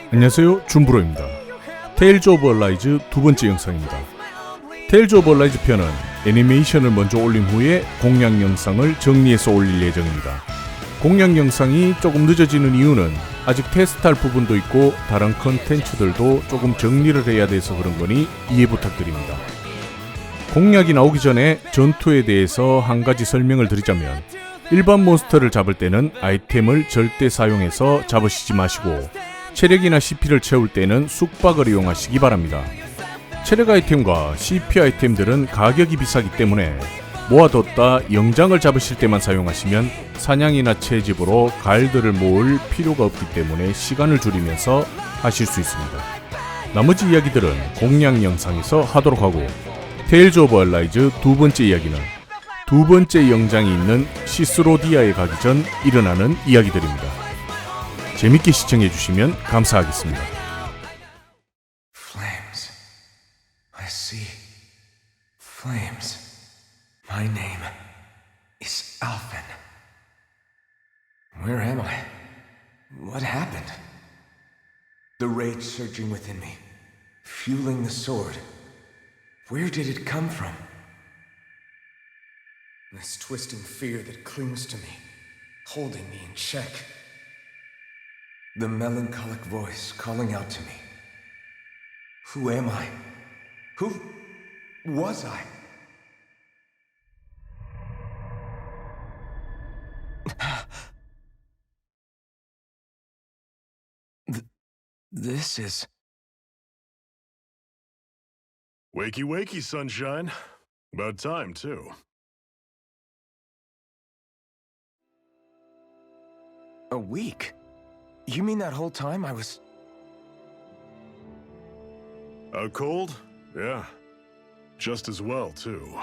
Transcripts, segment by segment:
안녕하세요, 준브로입니다. 테일즈 오브 어라이즈 두 번째 영상입니다. 테일즈 오브 어라이즈 편은 애니메이션을 먼저 올린 후에 공략 영상을 정리해서 올릴 예정입니다. 공략 영상이 조금 늦어지는 이유는 아직 테스트할 부분도 있고 다른 컨텐츠들도 조금 정리를 해야 돼서 그런 거니 이해 부탁드립니다. 공략이 나오기 전에 전투에 대해서 한 가지 설명을 드리자면, 일반 몬스터를 잡을 때는 아이템을 절대 사용해서 잡으시지 마시고 체력이나 CP를 채울 때는 숙박을 이용하시기 바랍니다. 체력 아이템과 CP 아이템들은 가격이 비싸기 때문에 모아뒀다 영장을 잡으실 때만 사용하시면 사냥이나 채집으로 갈들을 모을 필요가 없기 때문에 시간을 줄이면서 하실 수 있습니다. 나머지 이야기들은 공략 영상에서 하도록 하고, 테일즈 오브 어라이즈 두 번째 이야기는 두 번째 영장이 있는 시스로디아에 가기 전 일어나는 이야기들입니다. 재밌게 시청해주시면 감사하겠습니다. Flames. I see. Flames. My name is Alphen. Where am I? What happened? The rage surging within me, fueling the sword. Where did it come from? This twisting fear that clings to me, holding me in check. The melancholic voice calling out to me. Who am I? Who was I? This is... Wakey, wakey, sunshine. About time, too. A week? You mean that whole time I was... Out cold? Yeah. Just as well, too.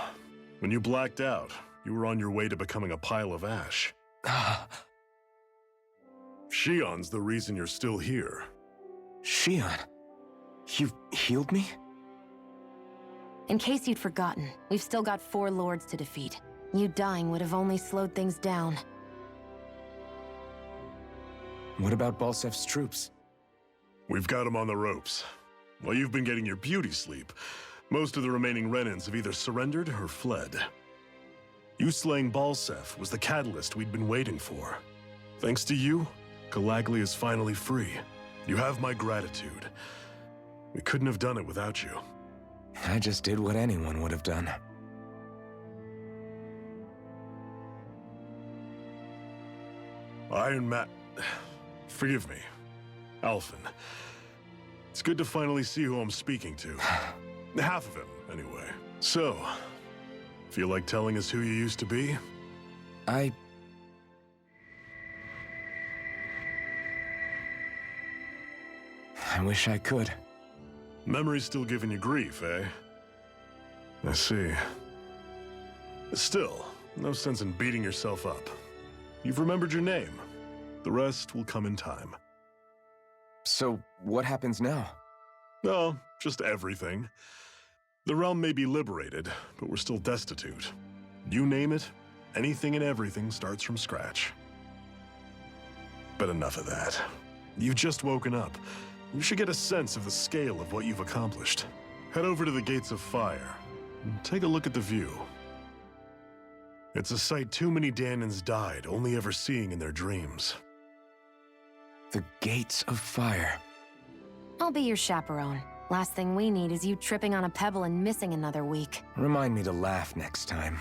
When you blacked out, you were on your way to becoming a pile of ash. Shion's the reason you're still here. Shion, you healed me? In case you'd forgotten, we've still got 4 lords to defeat. You dying would have only slowed things down. What about Balsef's troops? We've got him on the ropes. While you've been getting your beauty sleep, most of the remaining Renans have either surrendered or fled. You slaying Balsef was the catalyst we'd been waiting for. Thanks to you, Galagly is finally free. You have my gratitude. We couldn't have done it without you. I just did what anyone would have done. Iron Man... Forgive me. Alphen. It's good to finally see who I'm speaking to. Half of him, anyway. So, feel like telling us who you used to be? I wish I could. Memory's still giving you grief, eh? I see. Still, no sense in beating yourself up. You've remembered your name. The rest will come in time. So, what happens now? No, just everything. The realm may be liberated, but we're still destitute. You name it, anything and everything starts from scratch. But enough of that. You've just woken up. You should get a sense of the scale of what you've accomplished. Head over to the Gates of Fire and take a look at the view. It's a sight too many Danans died only ever seeing in their dreams. The Gates of Fire. I'll be your chaperone. Last thing we need is you tripping on a pebble and missing another week. Remind me to laugh next time.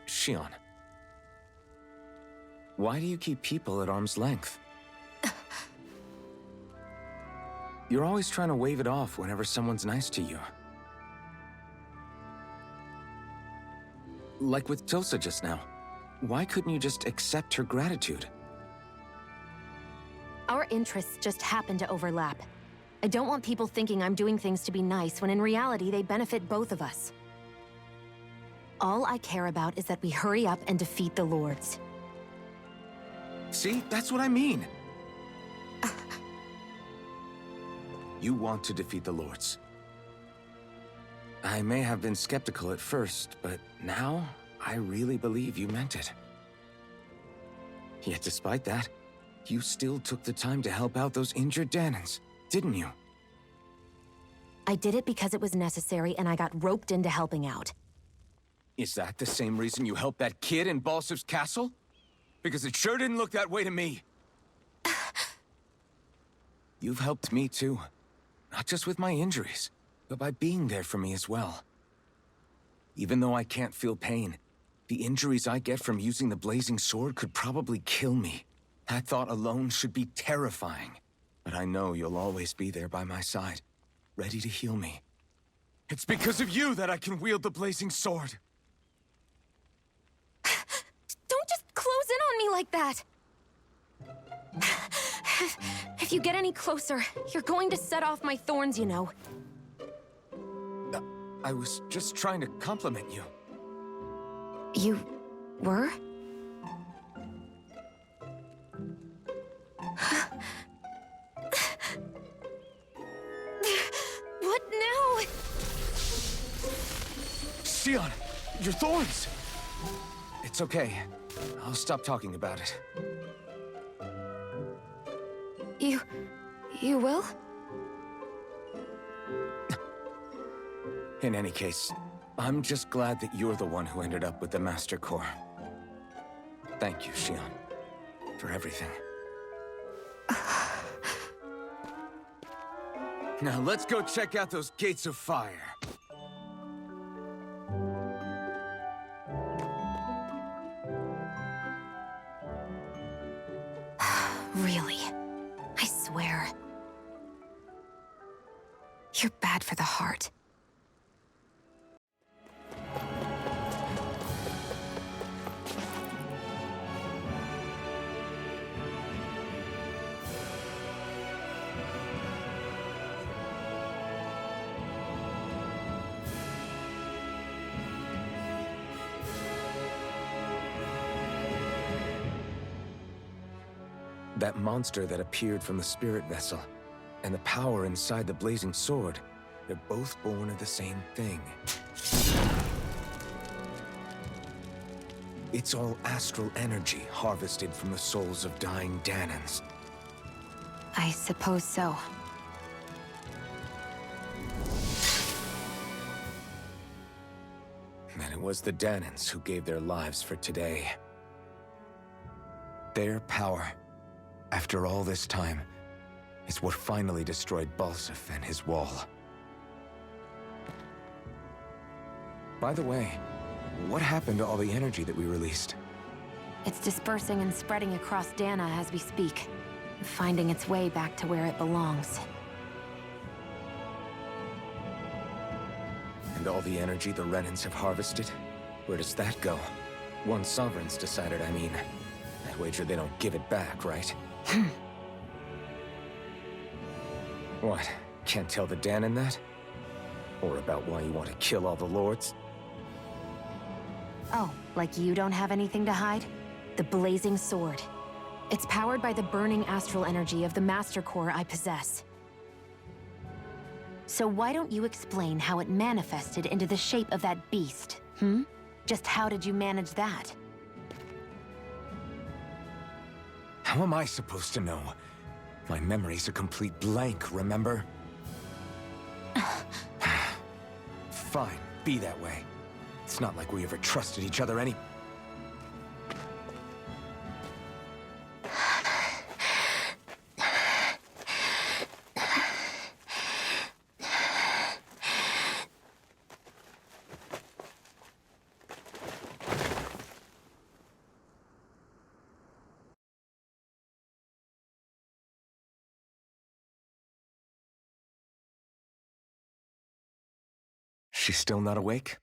Shion, why do you keep people at arm's length? You're always trying to wave it off whenever someone's nice to you. Like with Tilsa just now. Why couldn't you just accept her gratitude? Our interests just happen to overlap. I don't want people thinking I'm doing things to be nice when in reality they benefit both of us. All I care about is that we hurry up and defeat the lords. See, that's what I mean. You want to defeat the lords. I may have been skeptical at first, but now I really believe you meant it. Yet despite that, you still took the time to help out those injured Danans, didn't you? I did it because it was necessary and I got roped into helping out. Is that the same reason you helped that kid in Balsif's castle? Because it sure didn't look that way to me. You've helped me too. Not just with my injuries, but by being there for me as well. Even though I can't feel pain, the injuries I get from using the blazing sword could probably kill me. That thought alone should be terrifying. But I know you'll always be there by my side, ready to heal me. It's because of you that I can wield the blazing sword. Don't just close in on me like that! If you get any closer, you're going to set off my thorns, you know. I was just trying to compliment you. You were? What now? Xion, your thorns! It's okay. I'll stop talking about it. You will? In any case, I'm just glad that you're the one who ended up with the Master Core. Thank you, Xion, for everything. Now let's go check out those gates of fire. Really? I swear. You're bad for the heart. That monster that appeared from the spirit vessel, and the power inside the blazing sword, they're both born of the same thing. It's all astral energy harvested from the souls of dying Danans. I suppose so. And it was the Danans who gave their lives for today. Their power, after all this time, is what finally destroyed Balsif and his wall. By the way, what happened to all the energy that we released? It's dispersing and spreading across Dana as we speak, finding its way back to where it belongs. And all the energy the Renans have harvested? Where does that go? One sovereign's decided, I mean. I'd wager they don't give it back, right? What? Can't tell the Danan that? Or about why you want to kill all the lords? Oh, like you don't have anything to hide? The blazing sword. It's powered by the burning astral energy of the Master Core I possess. So why don't you explain how it manifested into the shape of that beast, hmm? Just how did you manage that? How am I supposed to know? My memory's a complete blank, remember? Fine, be that way. It's not like we ever trusted each other any... She's still not awake?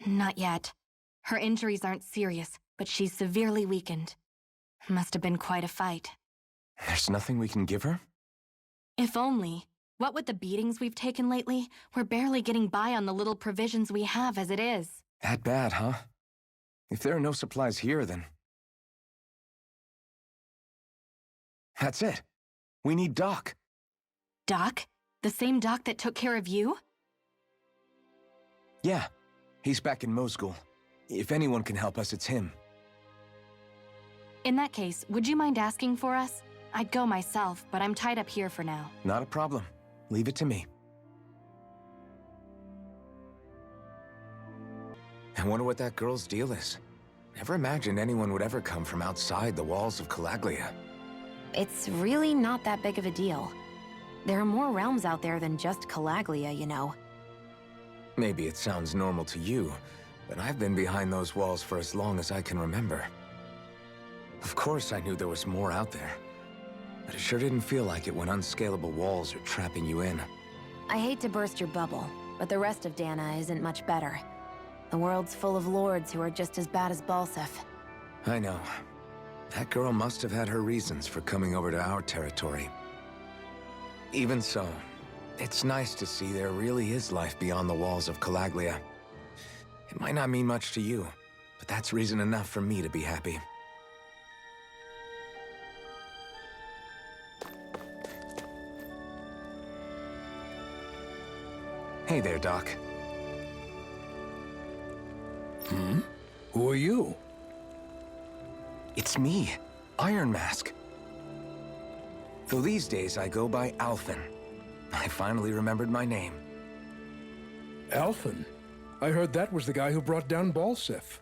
Not yet. Her injuries aren't serious, but she's severely weakened. Must have been quite a fight. There's nothing we can give her? If only. What with the beatings we've taken lately, we're barely getting by on the little provisions we have as it is. That bad, huh? If there are no supplies here, then... That's it. We need Doc. Doc? The same Doc that took care of you? Yeah, he's back in Mosgul, If anyone can help us, it's him. In that case, would you mind asking for us? I'd go myself, but I'm tied up here for now. Not a problem. Leave it to me. I wonder what that girl's deal is. Never imagined anyone would ever come from outside the walls of Calaglia. It's really not that big of a deal. There are more realms out there than just Calaglia, you know. Maybe it sounds normal to you, but I've been behind those walls for as long as I can remember. Of course I knew there was more out there, but it sure didn't feel like it when unscalable walls are trapping you in. I hate to burst your bubble, but the rest of Dana isn't much better. The world's full of lords who are just as bad as Balsef. I know. That girl must have had her reasons for coming over to our territory. Even so, it's nice to see there really is life beyond the walls of Calaglia. It might not mean much to you, but that's reason enough for me to be happy. Hey there, Doc. Who are you? It's me, Iron Mask. Though these days I go by Alphen. I finally remembered my name. Alphen? I heard that was the guy who brought down Balsef.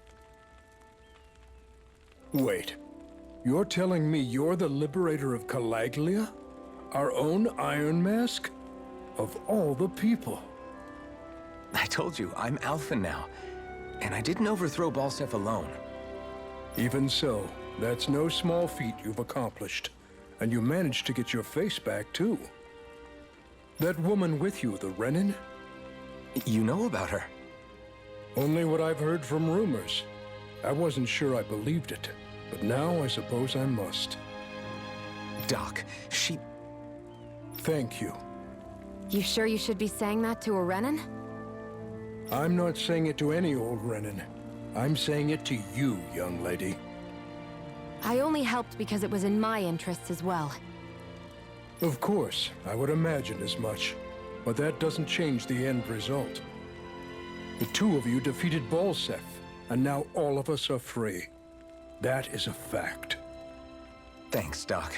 Wait. You're telling me you're the liberator of Calaglia? Our own Iron Mask? Of all the people. I told you, I'm Alphen now. And I didn't overthrow Balsef alone. Even so, that's no small feat you've accomplished. And you managed to get your face back, too. That woman with you, the Renin? You know about her? Only what I've heard from rumors. I wasn't sure I believed it, but now I suppose I must. Doc, she... Thank you. You sure you should be saying that to a Renin? I'm not saying it to any old Renin. I'm saying it to you, young lady. I only helped because it was in my interests as well. Of course, I would imagine as much. But that doesn't change the end result. The two of you defeated Balsef, and now all of us are free. That is a fact. Thanks, Doc.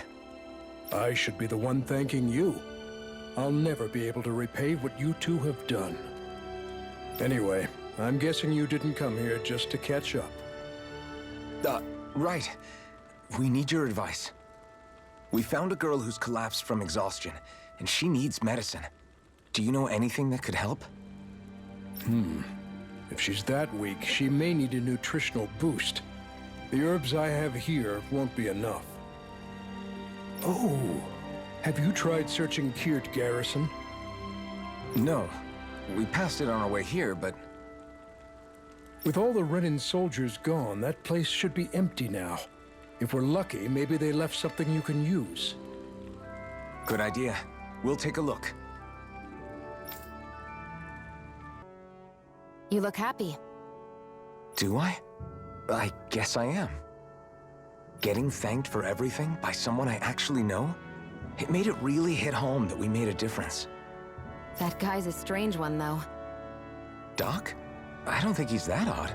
I should be the one thanking you. I'll never be able to repay what you two have done. Anyway, I'm guessing you didn't come here just to catch up. Right. We need your advice. We found a girl who's collapsed from exhaustion, and she needs medicine. Do you know anything that could help? If she's that weak, she may need a nutritional boost. The herbs I have here won't be enough. Oh, have you tried searching Kirt Garrison? No. We passed it on our way here, but... With all the Renin soldiers gone, that place should be empty now. If we're lucky, maybe they left something you can use. Good idea. We'll take a look. You look happy. Do I? I guess I am. Getting thanked for everything by someone I actually know? It made it really hit home that we made a difference. That guy's a strange one, though. Doc? I don't think he's that odd.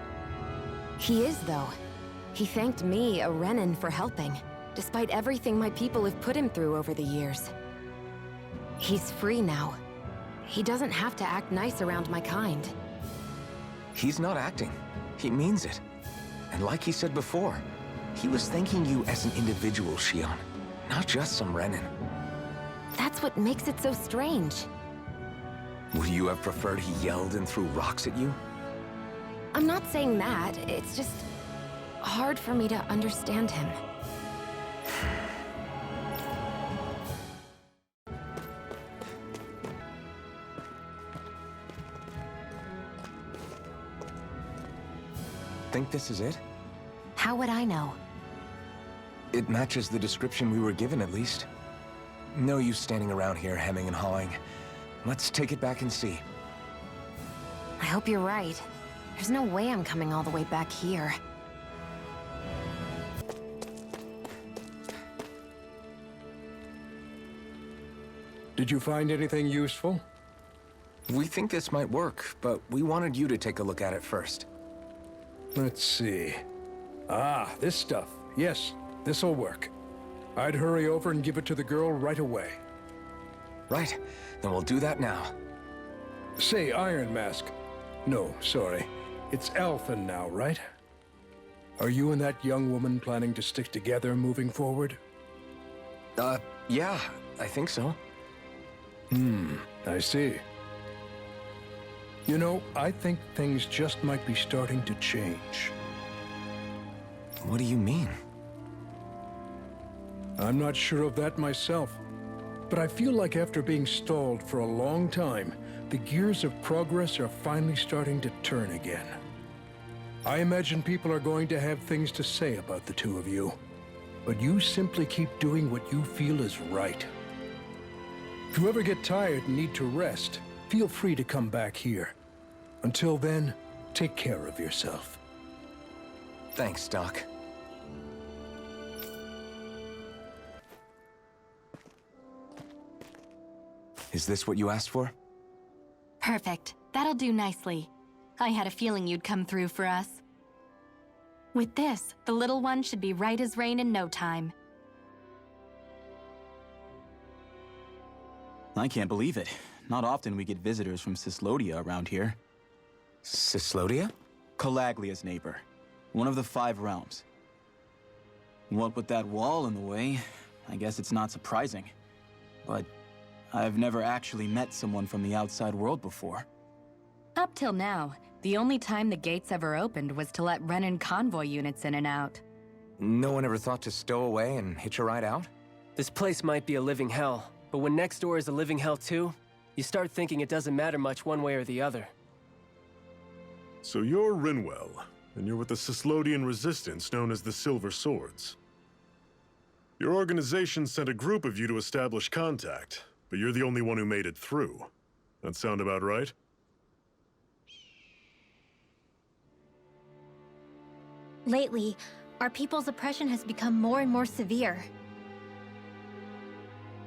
He is, though. He thanked me, a Renin, for helping, despite everything my people have put him through over the years. He's free now. He doesn't have to act nice around my kind. He's not acting. He means it. And like he said before, he was thanking you as an individual, Shion, not just some Renin. That's what makes it so strange. Would you have preferred he yelled and threw rocks at you? I'm not saying that, it's just hard for me to understand him. Think this is it? How would I know? It matches the description we were given, at least. No use standing around here hemming and hawing. Let's take it back and see. I hope you're right. There's no way I'm coming all the way back here. Did you find anything useful? We think this might work, but we wanted you to take a look at it first. Let's see. Ah, this stuff. Yes, this'll work. I'd hurry over and give it to the girl right away. Right, then we'll do that now. Say, Iron Mask. No, sorry. It's Alphen now, right? Are you and that young woman planning to stick together moving forward? Yeah, I think so. I see. You know, I think things just might be starting to change. What do you mean? I'm not sure of that myself, but I feel like after being stalled for a long time, the gears of progress are finally starting to turn again. I imagine people are going to have things to say about the two of you, but you simply keep doing what you feel is right. If you ever get tired and need to rest, feel free to come back here. Until then, take care of yourself. Thanks, Doc. Is this what you asked for? Perfect. That'll do nicely. I had a feeling you'd come through for us. With this, the little one should be right as rain in no time. I can't believe it. Not often we get visitors from Sislodiya around here. Sislodiae? Calaglia's neighbor. One of the 5 realms. What with that wall in the way, I guess it's not surprising. But I've never actually met someone from the outside world before. Up till now, the only time the gates ever opened was to let Renan convoy units in and out. No one ever thought to stow away and hitch a ride out? This place might be a living hell, but when next door is a living hell too, you start thinking it doesn't matter much one way or the other. So you're Rinwell, and you're with the Sislodian resistance known as the Silver Swords. Your organization sent a group of you to establish contact, but you're the only one who made it through. That sound about right? Lately, our people's oppression has become more and more severe.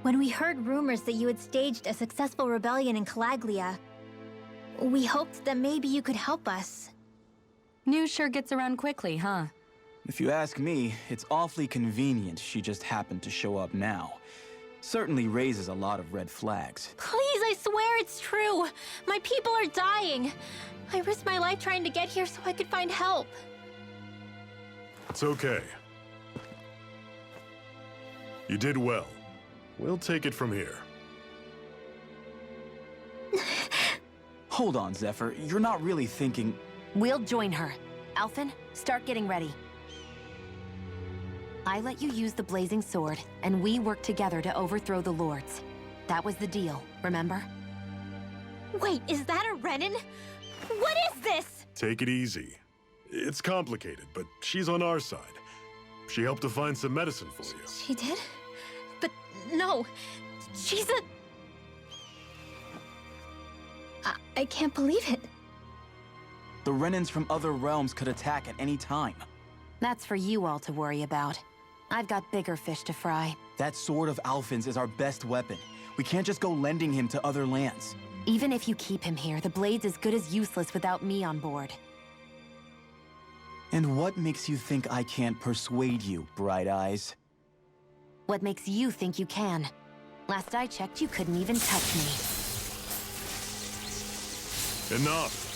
When we heard rumors that you had staged a successful rebellion in Calaglia, we hoped that maybe you could help us. News sure gets around quickly, huh? If you ask me, it's awfully convenient she just happened to show up now. Certainly raises a lot of red flags. Please, I swear it's true! My people are dying! I risked my life trying to get here so I could find help. It's okay. You did well. We'll take it from here. Hold on, Zephyr. You're not really thinking... We'll join her. Alphen, start getting ready. I let you use the blazing sword, and we worked together to overthrow the lords. That was the deal, remember? Wait, is that a Renan? What is this? Take it easy. It's complicated, but she's on our side. She helped to find some medicine for you. She did? But no, she's a... I can't believe it. The Renans from other realms could attack at any time. That's for you all to worry about. I've got bigger fish to fry. That sword of Alphen's is our best weapon. We can't just go lending him to other lands. Even if you keep him here, the blade's as good as useless without me on board. And what makes you think I can't persuade you, Bright Eyes? What makes you think you can? Last I checked, you couldn't even touch me. Enough!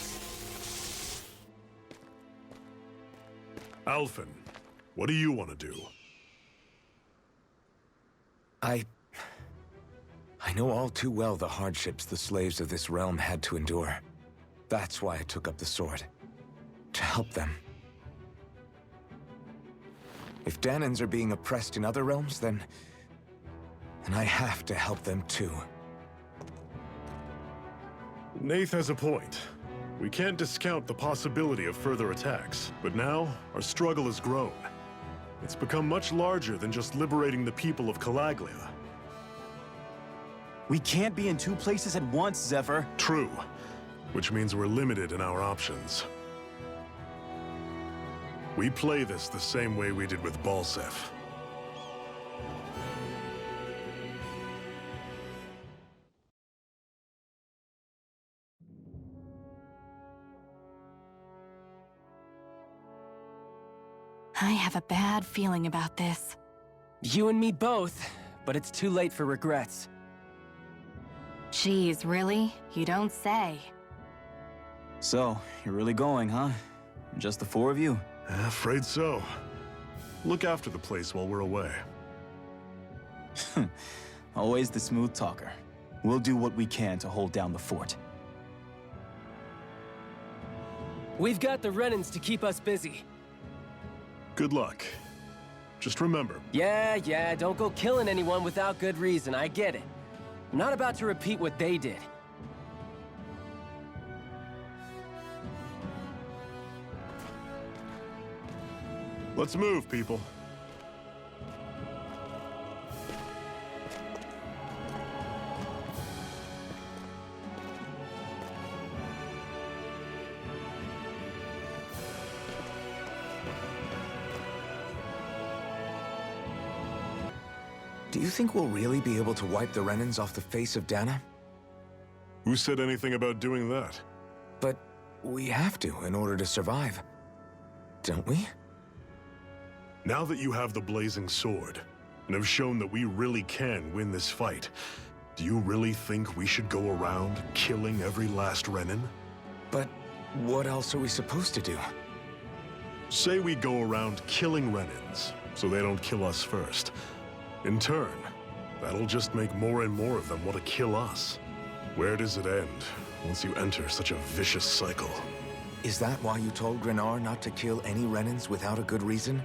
Alphen, what do you want to do? I know all too well the hardships the slaves of this realm had to endure. That's why I took up the sword. To help them. If Danans are being oppressed in other realms, then I have to help them too. Nath has a point. We can't discount the possibility of further attacks, but now our struggle has grown. It's become much larger than just liberating the people of Calaglia. We can't be in 2 places at once, Zephyr. True, which means we're limited in our options. We play this the same way we did with Balsef. I have a bad feeling about this. You and me both, but it's too late for regrets. Geez, really? You don't say. So, you're really going, huh? Just the four of you? Afraid so. Look after the place while we're away. Always the smooth talker. We'll do what we can to hold down the fort. We've got the Renans to keep us busy. Good luck. Just remember, Yeah, don't go killing anyone without good reason, I get it. I'm not about to repeat what they did. let's move, people. Do you think we'll really be able to wipe the Renans off the face of Dana? Who said anything about doing that? But we have to in order to survive. Don't we? Now that you have the blazing sword, and have shown that we really can win this fight, do you really think we should go around killing every last Renan? But what else are we supposed to do? Say we go around killing Renans, so they don't kill us first. In turn, that'll just make more and more of them want to kill us. Where does it end once you enter such a vicious cycle? Is that why you told Grenar not to kill any Renans without a good reason?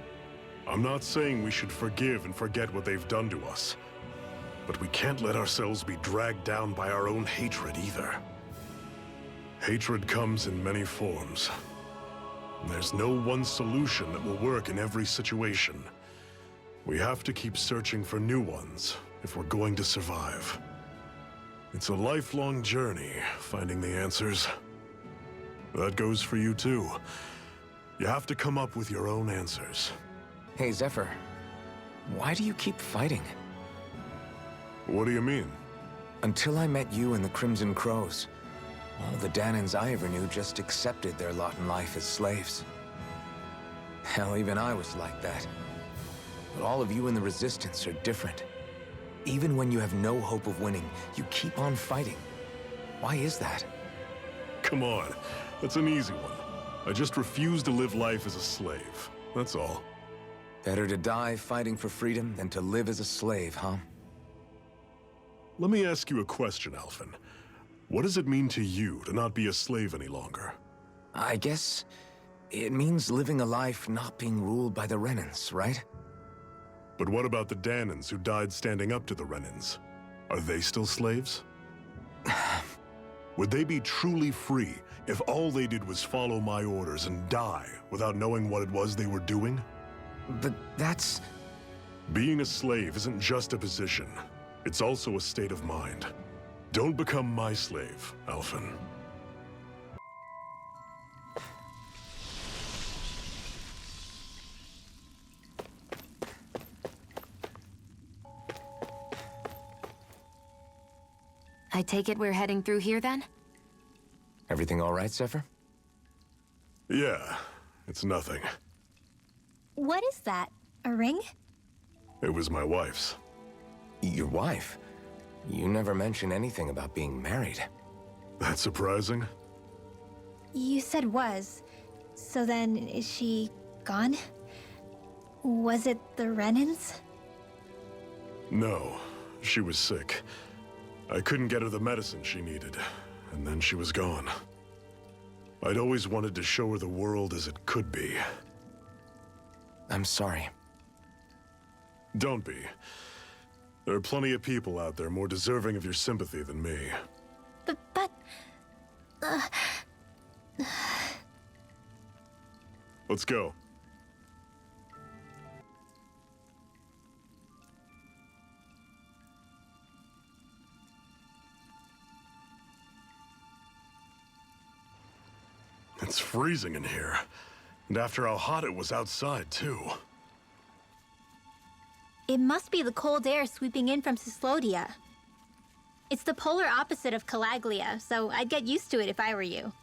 I'm not saying we should forgive and forget what they've done to us, but we can't let ourselves be dragged down by our own hatred either. Hatred comes in many forms. There's no one solution that will work in every situation. We have to keep searching for new ones if we're going to survive. It's a lifelong journey, finding the answers. That goes for you too. You have to come up with your own answers. Hey, Zephyr. Why do you keep fighting? What do you mean? Until I met you and the Crimson Crows, all the Danans I ever knew just accepted their lot in life as slaves. Hell, even I was like that. But all of you in the Resistance are different. Even when you have no hope of winning, you keep on fighting. Why is that? Come on, that's an easy one. I just refuse to live life as a slave, that's all. Better to die fighting for freedom than to live as a slave, huh? Let me ask you a question, Alphen. What does it mean to you to not be a slave any longer? I guess it means living a life not being ruled by the Renans, right? But what about the Danans who died standing up to the Renans? Are they still slaves? Would they be truly free if all they did was follow my orders and die without knowing what it was they were doing? But that's... Being a slave isn't just a position. It's also a state of mind. Don't become my slave, Alphen. I take it we're heading through here then? Everything all right, Zephyr? Yeah, it's nothing. What is that? A ring? It was my wife's. Your wife? You never mentioned anything about being married. That's surprising? You said was. So then, is she gone? Was it the Renans? No, she was sick. I couldn't get her the medicine she needed, and then she was gone. I'd always wanted to show her the world as it could be. I'm sorry. Don't be. There are plenty of people out there more deserving of your sympathy than me. But... Let's go. It's freezing in here. And after how hot it was outside, too. It must be the cold air sweeping in from Sislodiae. It's the polar opposite of Calaglia, so I'd get used to it if I were you.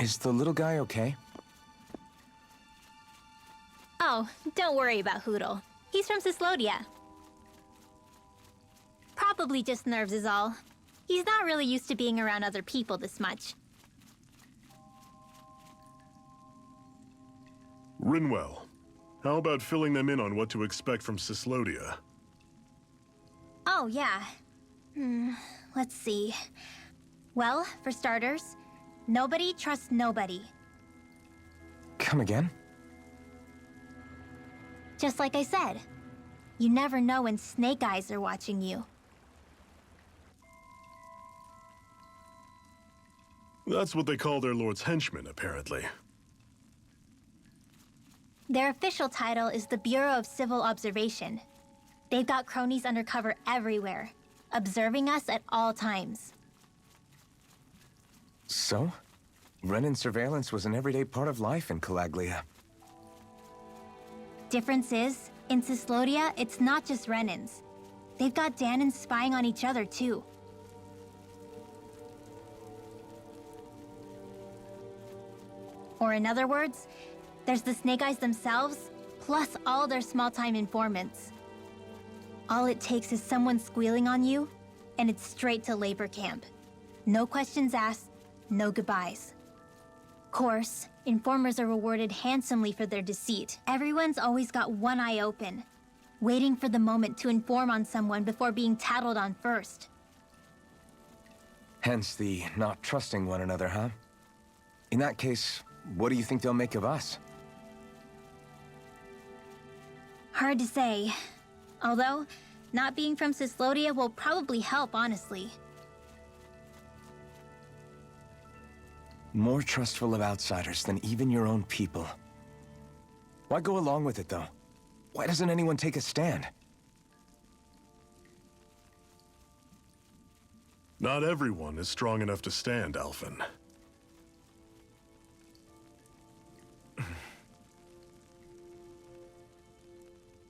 Is the little guy okay? Oh, don't worry about Hoodle. He's from Sislodia. Probably just nerves is all. He's not really used to being around other people this much. Rinwell, how about filling them in on what to expect from Sislodia? Oh, yeah. Let's see. Well, for starters, nobody trusts nobody. Come again? Just like I said, you never know when snake eyes are watching you. That's what they call their lord's henchmen, apparently. Their official title is the Bureau of Civil Observation. They've got cronies undercover everywhere, observing us at all times. So? Renin surveillance was an everyday part of life in Calaglia. Difference is, in Sislodia, it's not just Renins. They've got Danins spying on each other, too. Or in other words, there's the Snake Eyes themselves, plus all their small-time informants. All it takes is someone squealing on you, and it's straight to labor camp. No questions asked, no goodbyes. Course, informers are rewarded handsomely for their deceit. Everyone's always got one eye open, waiting for the moment to inform on someone before being tattled on first. Hence the not trusting one another, huh? In that case, what do you think they'll make of us? Hard to say. Although, not being from Sislodia will probably help, honestly. More trustful of outsiders than even your own people. Why go along with it, though? Why doesn't anyone take a stand? Not everyone is strong enough to stand, Alphen.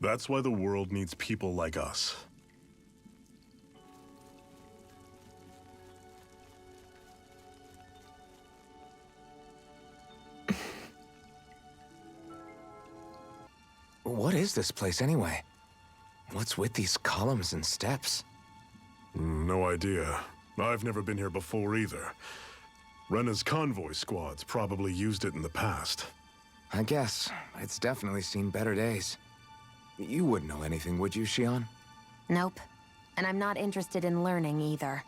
That's why the world needs people like us. What is this place, anyway? What's with these columns and steps? No idea. I've never been here before either. Rena's convoy squads probably used it in the past. I guess. It's definitely seen better days. You wouldn't know anything, would you, Xion? Nope. And I'm not interested in learning either.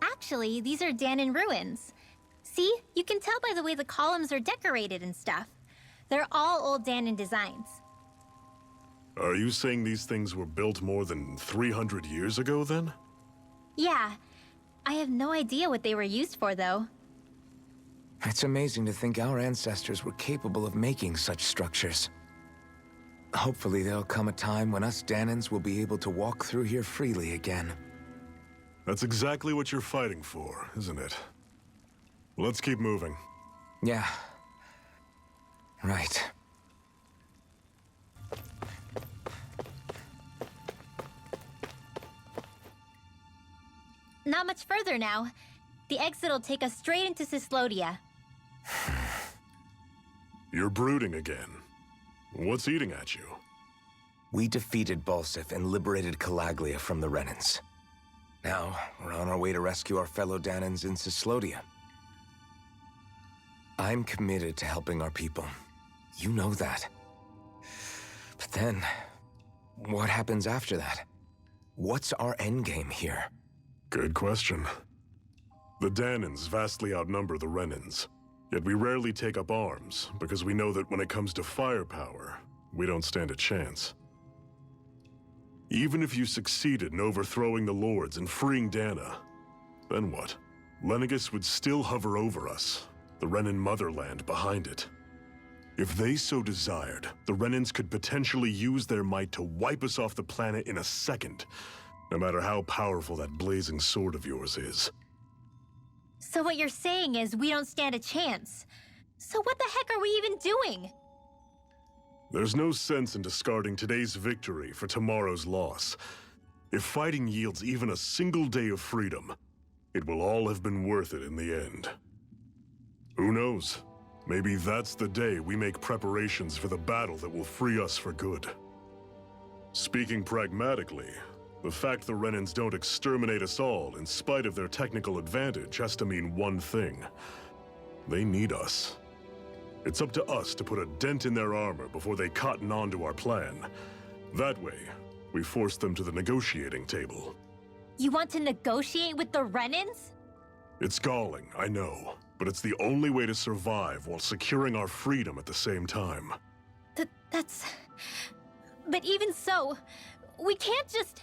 Actually, these are Danin ruins. See? You can tell by the way the columns are decorated and stuff. They're all old Danin designs. Are you saying these things were built more than 300 years ago, then? Yeah. I have no idea what they were used for, though. It's amazing to think our ancestors were capable of making such structures. Hopefully there'll come a time when us Danins will be able to walk through here freely again. That's exactly what you're fighting for, isn't it? Let's keep moving. Yeah. Right. Not much further now. The exit will take us straight into Sislodia. You're brooding again. What's eating at you? We defeated Balsif and liberated Calaglia from the Renins. Now, we're on our way to rescue our fellow Danins in Sislodia. I'm committed to helping our people. You know that. But then, what happens after that? What's our endgame here? Good question. The Danins vastly outnumber the Renins. Yet we rarely take up arms, because we know that when it comes to firepower, we don't stand a chance. Even if you succeeded in overthrowing the Lords and freeing Dana, then what? Lenegis would still hover over us, the Renin motherland behind it. If they so desired, the Renins could potentially use their might to wipe us off the planet in a second, no matter how powerful that blazing sword of yours is. So what you're saying is we don't stand a chance. So what the heck are we even doing? There's no sense in discarding today's victory for tomorrow's loss. If fighting yields even a single day of freedom, it will all have been worth it in the end. Who knows? Maybe that's the day we make preparations for the battle that will free us for good. Speaking pragmatically, the fact the Renans don't exterminate us all in spite of their technical advantage has to mean one thing. They need us. It's up to us to put a dent in their armor before they cotton on to our plan. That way, we force them to the negotiating table. You want to negotiate with the Renans? It's galling, I know, but it's the only way to survive while securing our freedom at the same time. That's... But even so, we can't just...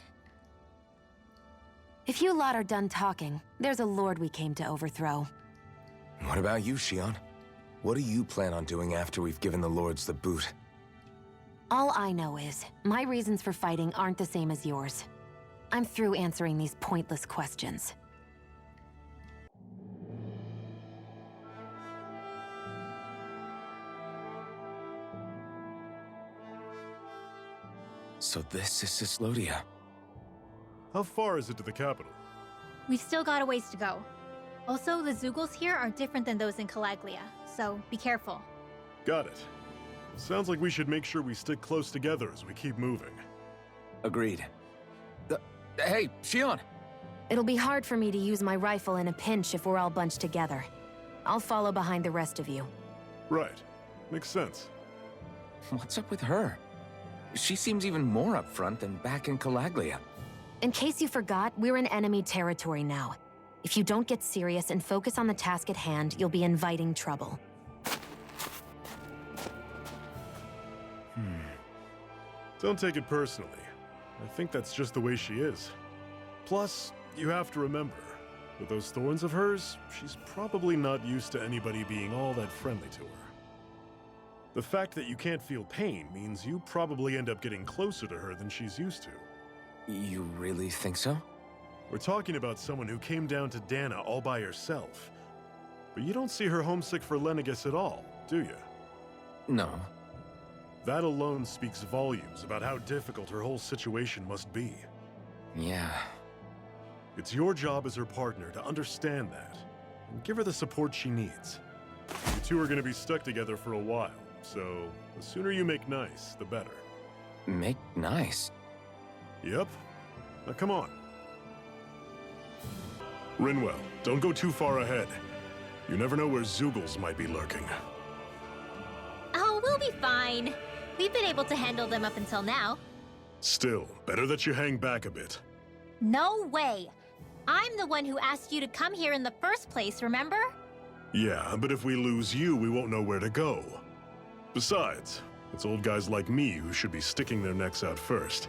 If you lot are done talking, there's a lord we came to overthrow. What about you, Shion? What do you plan on doing after we've given the lords the boot? All I know is, my reasons for fighting aren't the same as yours. I'm through answering these pointless questions. So this is Sislodiya. How far is it to the capital? We've still got a ways to go. Also, the Zeugles here are different than those in Calaglia, so be careful. Got it. Sounds like we should make sure we stick close together as we keep moving. Agreed. Hey, Shion! It'll be hard for me to use my rifle in a pinch if we're all bunched together. I'll follow behind the rest of you. Right. Makes sense. What's up with her? She seems even more upfront than back in Calaglia. In case you forgot, we're in enemy territory now. If you don't get serious and focus on the task at hand, you'll be inviting trouble. Don't take it personally. I think that's just the way she is. Plus, you have to remember, with those thorns of hers, she's probably not used to anybody being all that friendly to her. The fact that you can't feel pain means you probably end up getting closer to her than she's used to. You really think so? We're talking about someone who came down to Dana all by herself. But you don't see her homesick for Lenegis at all, do you? No. That alone speaks volumes about how difficult her whole situation must be. Yeah. It's your job as her partner to understand that, and give her the support she needs. You two are going to be stuck together for a while, so the sooner you make nice, the better. Make nice? Yep. Now come on. Rinwell, don't go too far ahead. You never know where Zeugles might be lurking. Oh, we'll be fine. We've been able to handle them up until now. Still, better that you hang back a bit. No way! I'm the one who asked you to come here in the first place, remember? Yeah, but if we lose you, we won't know where to go. Besides, it's old guys like me who should be sticking their necks out first.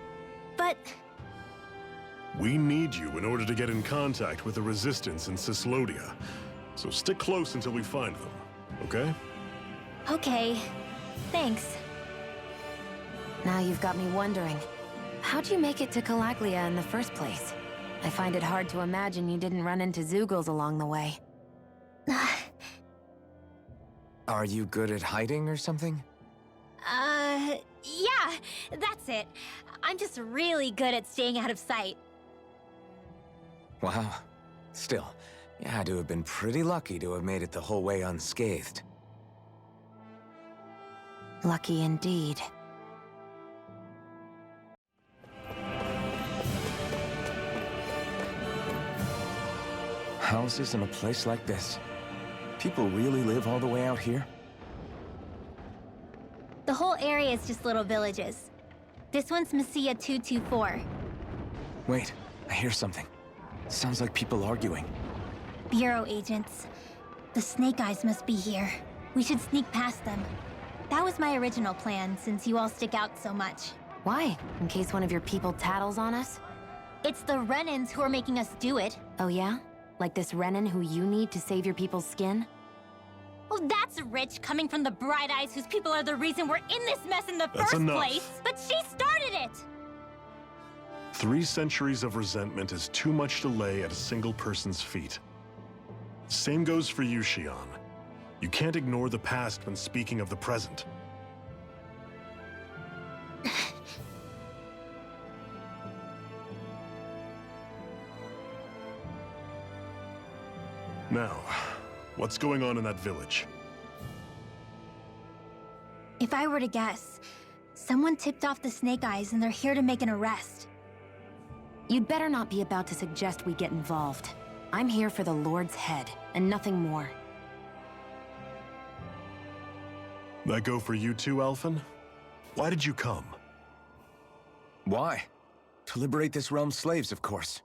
But... We need you in order to get in contact with the Resistance in Sislodiya. So stick close until we find them, okay? Okay. Thanks. Now you've got me wondering, how'd you make it to Calaglia in the first place? I find it hard to imagine you didn't run into Zeugles along the way. Are you good at hiding or something? Yeah, that's it. I'm just really good at staying out of sight. Wow. Still, you had to have been pretty lucky to have made it the whole way unscathed. Lucky indeed. Houses in a place like this? People really live all the way out here? The whole area is just little villages. This one's Messiah 224. Wait, I hear something. Sounds like people arguing. Bureau agents. The Snake Eyes must be here. We should sneak past them. That was my original plan, since you all stick out so much. Why? In case one of your people tattles on us? It's the Renans who are making us do it. Oh yeah? Like this Renan who you need to save your people's skin? Oh, that's rich, coming from the Bright Eyes whose people are the reason we're in this mess in the That's first enough. place. But she started it! 3 centuries of resentment is too much to lay at a single person's feet. Same goes for you, Shion. You can't ignore the past when speaking of the present. Now, what's going on in that village? If I were to guess, someone tipped off the Snake Eyes and they're here to make an arrest. You'd better not be about to suggest we get involved. I'm here for the Lord's head, and nothing more. That go for you too, Alphen? Why did you come? Why? To liberate this realm's slaves, of course.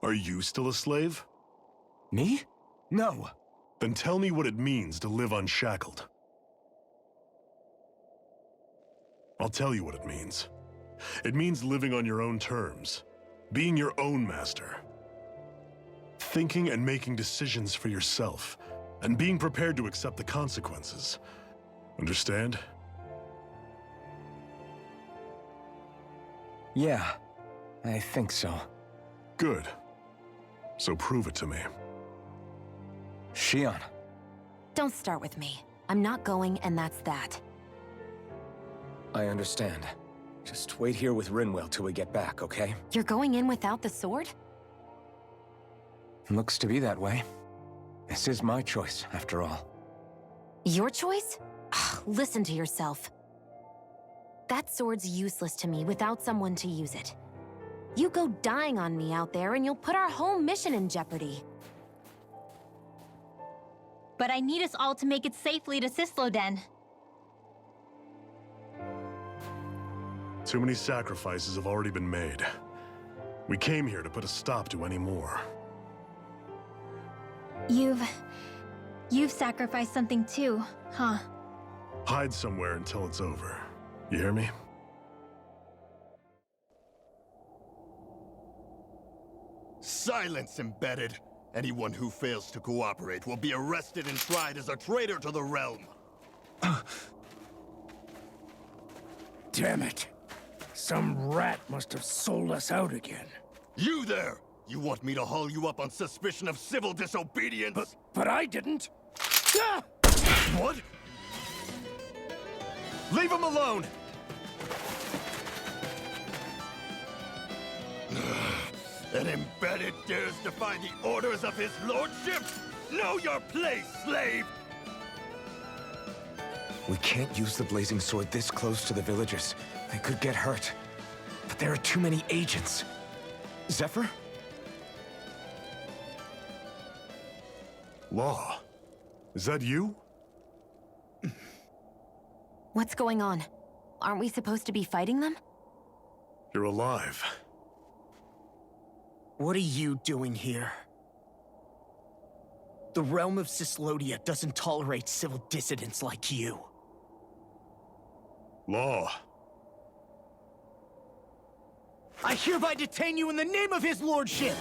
Are you still a slave? Me? No. Then tell me what it means to live unshackled. I'll tell you what it means. It means living on your own terms, being your own master, thinking and making decisions for yourself, and being prepared to accept the consequences. Understand? Yeah, I think so. Good. So prove it to me. Shion. Don't start with me. I'm not going, and that's that. I understand. Just wait here with Rinwell till we get back, okay? You're going in without the sword? Looks to be that way. This is my choice, after all. Your choice? Listen to yourself. That sword's useless to me without someone to use it. You go dying on me out there and you'll put our whole mission in jeopardy. But I need us all to make it safely to Sisloden. Too many sacrifices have already been made. We came here to put a stop to any more. You've sacrificed something too, huh? Hide somewhere until it's over. You hear me? Silence, embedded. Anyone who fails to cooperate will be arrested and tried as a traitor to the realm. Damn it. Some rat must have sold us out again. You there! You want me to haul you up on suspicion of civil disobedience? But I didn't. Ah! What? Leave him alone! An embedded dares defy the orders of his lordship? Know your place, slave! We can't use the blazing sword this close to the villagers. They could get hurt. But there are too many agents. Zephyr? Law. Is that you? What's going on? Aren't we supposed to be fighting them? You're alive. What are you doing here? The realm of Sislodia doesn't tolerate civil dissidents like you. Law. I hereby detain you in the name of his lordship!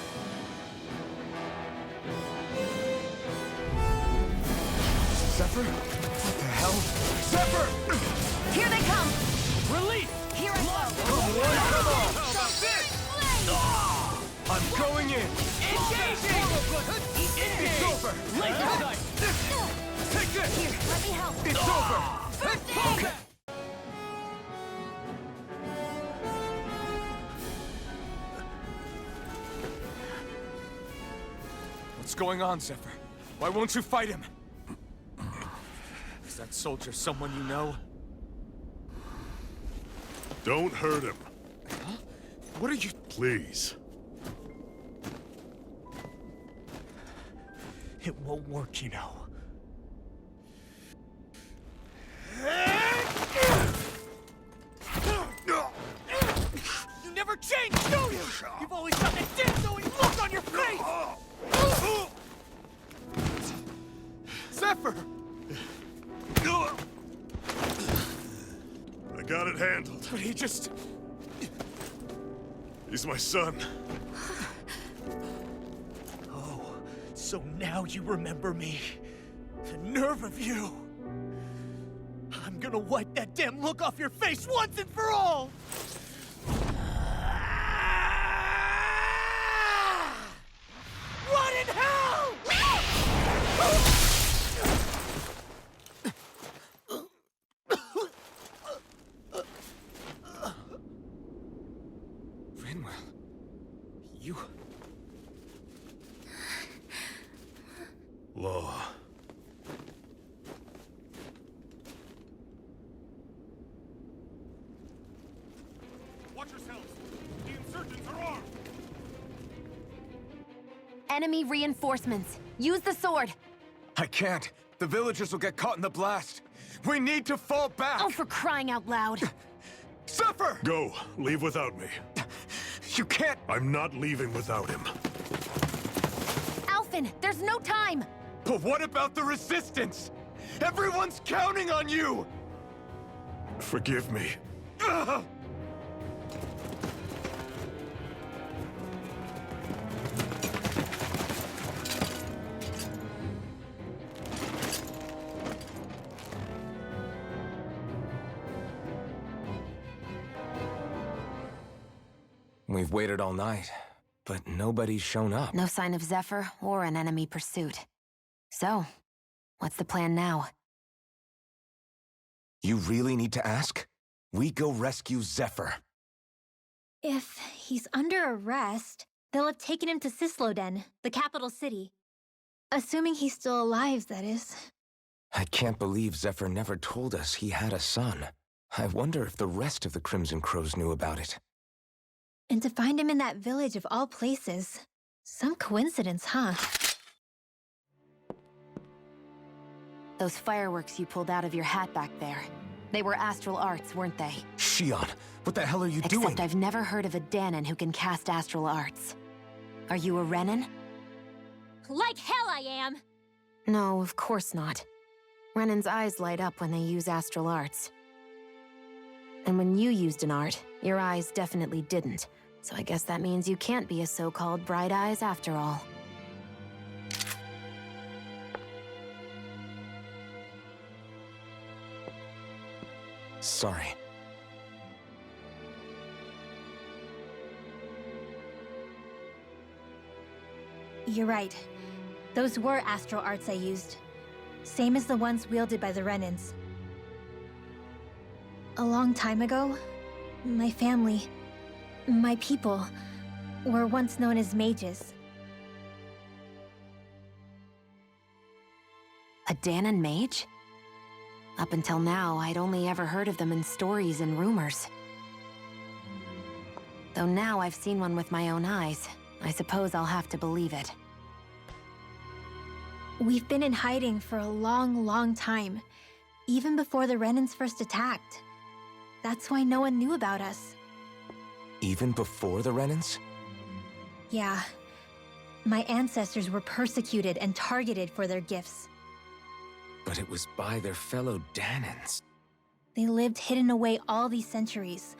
Zephyr? What the hell? Zephyr! Here they come! Release! Here I go! I'm going in! Engaging! It's over! Laser sight! Take this! Here, let me help! It's over! Okay. What's going on, Zephyr? Why won't you fight him? Is that soldier someone you know? Don't hurt him. Huh? What are you... Please. It won't work, you know. You never change, do you? You've always got that dead-knowing look on your face! Zephyr! I got it handled. But he just... He's my son. Oh, so now you remember me. The nerve of you! I'm gonna wipe that damn look off your face once and for all! Rot in hell! Rinwell, you... Law. yourselves! The insurgents are armed! Enemy reinforcements. Use the sword. I can't. The villagers will get caught in the blast. We need to fall back! Oh, for crying out loud. Zephyr! Go. Leave without me. You can't... I'm not leaving without him. Alphen, there's no time. But what about the resistance? Everyone's counting on you! Forgive me. Ugh! We've waited all night, but nobody's shown up. No sign of Zephyr or an enemy pursuit. So, what's the plan now? You really need to ask? We go rescue Zephyr. If he's under arrest, they'll have taken him to Sislodden, the capital city. Assuming he's still alive, that is. I can't believe Zephyr never told us he had a son. I wonder if the rest of the Crimson Crows knew about it. And to find him in that village of all places. Some coincidence, huh? Those fireworks you pulled out of your hat back there. They were astral arts, weren't they? Shion, what the hell are you doing? Except I've never heard of a Danon who can cast astral arts. Are you a Renin? Like hell I am! No, of course not. Renin's eyes light up when they use astral arts. And when you used an art, your eyes definitely didn't. So I guess that means you can't be a so-called bright eyes after all. Sorry. You're right. Those were astral arts I used. Same as the ones wielded by the Renins. A long time ago, my family, my people, were once known as mages. A Danon mage? Up until now, I'd only ever heard of them in stories and rumors. Though now I've seen one with my own eyes, I suppose I'll have to believe it. We've been in hiding for a long, long time, even before the Renins first attacked. That's why no one knew about us. Even before the Renins? Yeah. My ancestors were persecuted and targeted for their gifts. But it was by their fellow Danons. They lived hidden away all these centuries,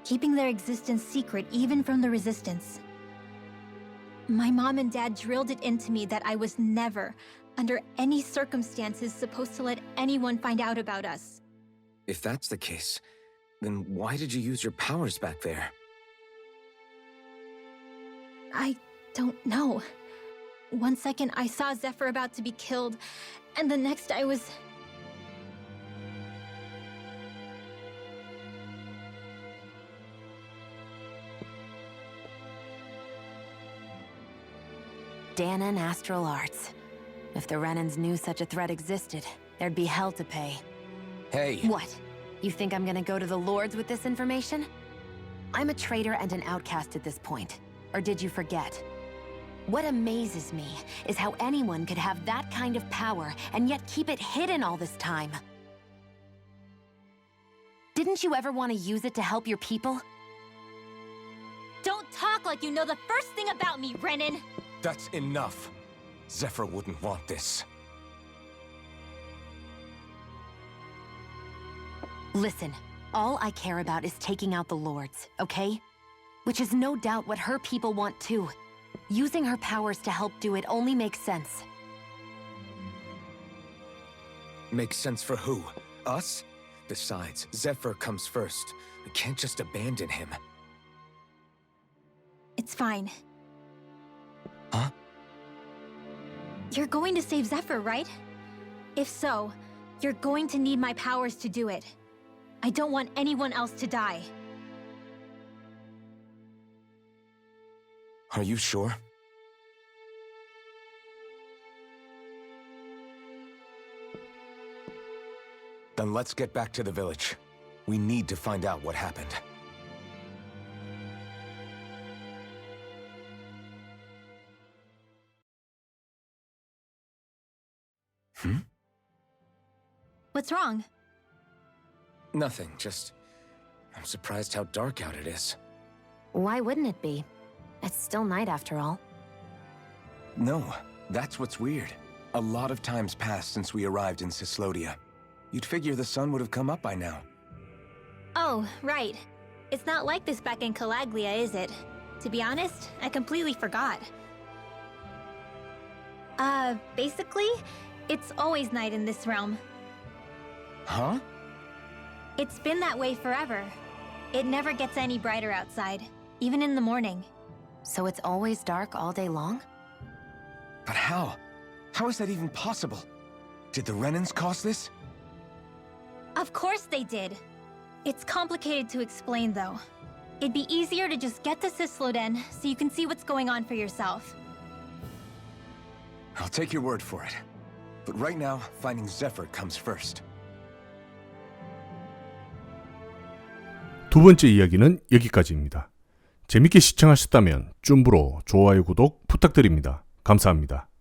keeping their existence secret even from the Resistance. My mom and dad drilled it into me that I was never, under any circumstances, supposed to let anyone find out about us. If that's the case, then why did you use your powers back there? I don't know. One second I saw Zephyr about to be killed, and the next I was... Danon astral arts. If the Renins knew such a threat existed, there'd be hell to pay. Hey! What? You think I'm gonna go to the Lords with this information? I'm a traitor and an outcast at this point. Or did you forget? What amazes me is how anyone could have that kind of power and yet keep it hidden all this time. Didn't you ever want to use it to help your people? Don't talk like you know the first thing about me, Renin! That's enough. Zephyr wouldn't want this. Listen, all I care about is taking out the Lords, okay? Which is no doubt what her people want too. Using her powers to help do it only makes sense. Makes sense for who? Us? Besides, Zephyr comes first. We can't just abandon him. It's fine. Huh? You're going to save Zephyr, right? If so, you're going to need my powers to do it. I don't want anyone else to die. Are you sure? Then let's get back to the village. We need to find out what happened. What's wrong? Nothing, just... I'm surprised how dark out it is. Why wouldn't it be? It's still night after all. No, that's what's weird. A lot of time's passed since we arrived in Sislodiya. You'd figure the sun would have come up by now. Oh, right. It's not like this back in Calaglia, is it? To be honest, I completely forgot. Basically, it's always night in this realm. Huh? It's been that way forever. It never gets any brighter outside, even in the morning. So it's always dark all day long? But how? How is that even possible? Did the Renans cause this? Of course they did. It's complicated to explain, though. It'd be easier to just get to Sisloden so you can see what's going on for yourself. I'll take your word for it. But right now, finding Zephyr comes first. 두 번째 이야기는 여기까지입니다. 재밌게 시청하셨다면 줌브로 좋아요, 구독 부탁드립니다. 감사합니다.